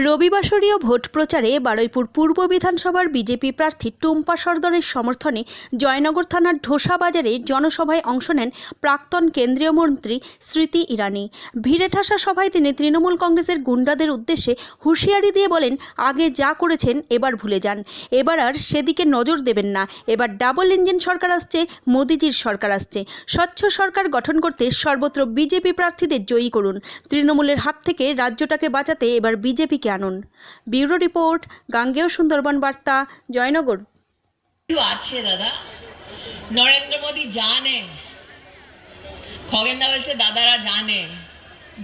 রবিবাসরীয় vote প্রচারে বারুইপুর পূর্ব বিধানসভার BJP প্রার্থী টুম্পা সর্দারের সমর্থনে জয়নগর থানার ঢোসা বাজারে জনসভায় অংশ নেন প্রাক্তন কেন্দ্রীয় মন্ত্রী স্মৃতি ইরানি। ভিড়ে ঠাসা সভায় তিনি তৃণমূল কংগ্রেসের গুন্ডাদের উদ্দেশ্যে হুঁশিয়ারি দিয়ে বলেন, আগে যা করেছেন এবার ভুলে যান, এবার আর সেদিকে নজর দেবেন না। এবার ডাবল ইঞ্জিন সরকার আসছে, মোদিজির সরকার আসছে। স্বচ্ছ সরকার গঠন করতে সর্বত্র বিজেপি প্রার্থীদের জয়ী করুন। তৃণমূলের হাত থেকে রাজ্যটাকে বাঁচাতে এবার বিজেপিকে আনুন। ব্যুরো রিপোর্ট, গাঙ্গেয় সুন্দরবন বার্তা, জয়নগর। আছে দাদা, নরেন্দ্র মোদী জানে, খগেনদা বলছে দাদারা জানে,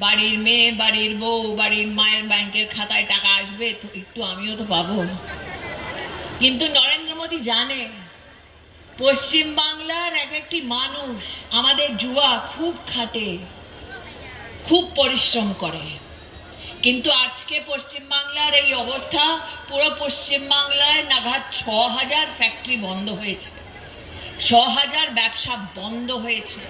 বাড়ির মেয়ে, বাড়ির বউ, বাড়ির মায়ের ব্যাংকের খাতায় টাকা আসবে তো একটু আমিও তো পাবো। কিন্তু নরেন্দ্র মোদী জানে পশ্চিম বাংলার এক একটি মানুষ, আমাদের যুবা খুব খাটে, খুব পরিশ্রম করে, কিন্তু আজকে পশ্চিম বাংলার এই অবস্থা। পুরো পশ্চিম বাংলায় নাগাদ ৬,০০০ ফ্যাক্টরি বন্ধ হয়েছে, ৬,০০০ ব্যবসা বন্ধ হয়েছে।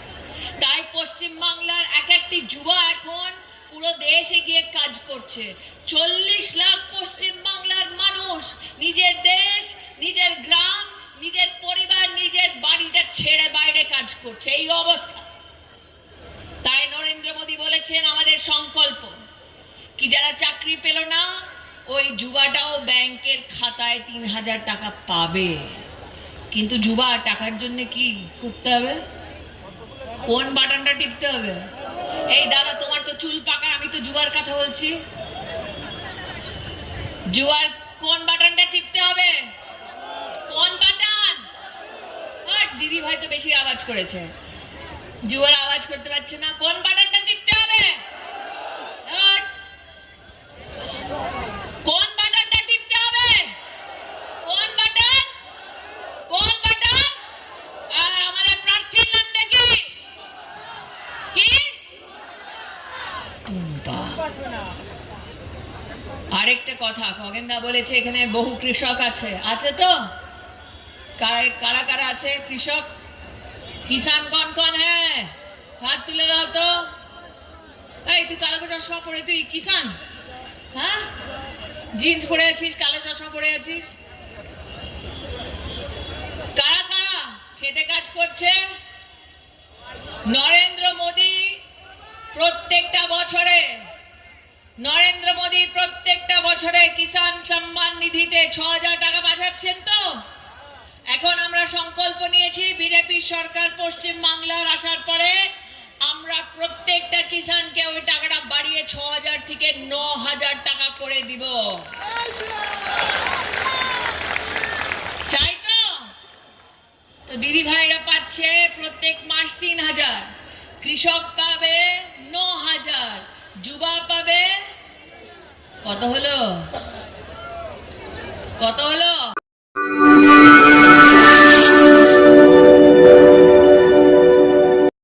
তাই পশ্চিম বাংলার এক একটি যুবা এখন পুরো দেশে গিয়ে কাজ করছে। ৪০ লাখ পশ্চিম বাংলার মানুষ নিজের দেশ, নিজের গ্রাম, নিজের পরিবার, নিজের বাড়িটা ছেড়ে বাইরে কাজ করছে এই অবস্থা। তাই নরেন্দ্র মোদী বলেছেন আমাদের সংকল্প কি, যারা চাকরি পেল না ওই যুবাটাও ব্যাংকের খাতায় ৩,০০০ টাকা পাবে। কিন্তু যুবা টাকার জন্য কি করতে হবে? কোন বাটনটা টিপতে হবে? এই দাদা, তোমার তো চুল পাকা, আমি তো যুবার কথা বলছি। যুবার কোন বাটনটা টিপতে হবে? কোন বাটন? দিদি ভাই তো বেশি আওয়াজ করেছে, যুবার আওয়াজ করতে পারছে না। কোন বাটনটা টিপতে হবে? কোন বাটনটা টিপতে হবে? কোন বাটন? কোন বাটন? আর আমাদের প্রার্থীর নামটা কি? কি? টুম্পা। আরেকটা কথা, খগেনদা বলেছে এখানে বহু কৃষক আছে, আছে তো? কারা কারা আছে কৃষক? কিষান কোন কোন হ্যাঁ, হাত তুলে দাও তো। এই তুই কালো চশমা পরে তুই কিষান? হ্যাঁ, জিন্স পরে আছিস, কালো চশমা পরে আছিস। কারা কারা খেতে কাজ করছে? নরেন্দ্র মোদী প্রত্যেকটা বছরে কিষান সম্মান নিধিতে ৬,০০০ টাকা পাঠাচ্ছেন তো। এখন আমরা সংকল্প নিয়েছি, বিজেপি সরকার পশ্চিম বাংলার আসার পরে আমরা প্রত্যেকটা কিষানকে ওই টাকাটা বাড়িয়ে ৬,০০০ থেকে ৯,০০০ টাকা করে দিব। চাই তো? তো দিদি ভাইরা পাচ্ছে প্রত্যেক মাস ৩,০০০, কৃষক পাবে ৯,০০০, যুবা পাবে কত হলো? কত হলো?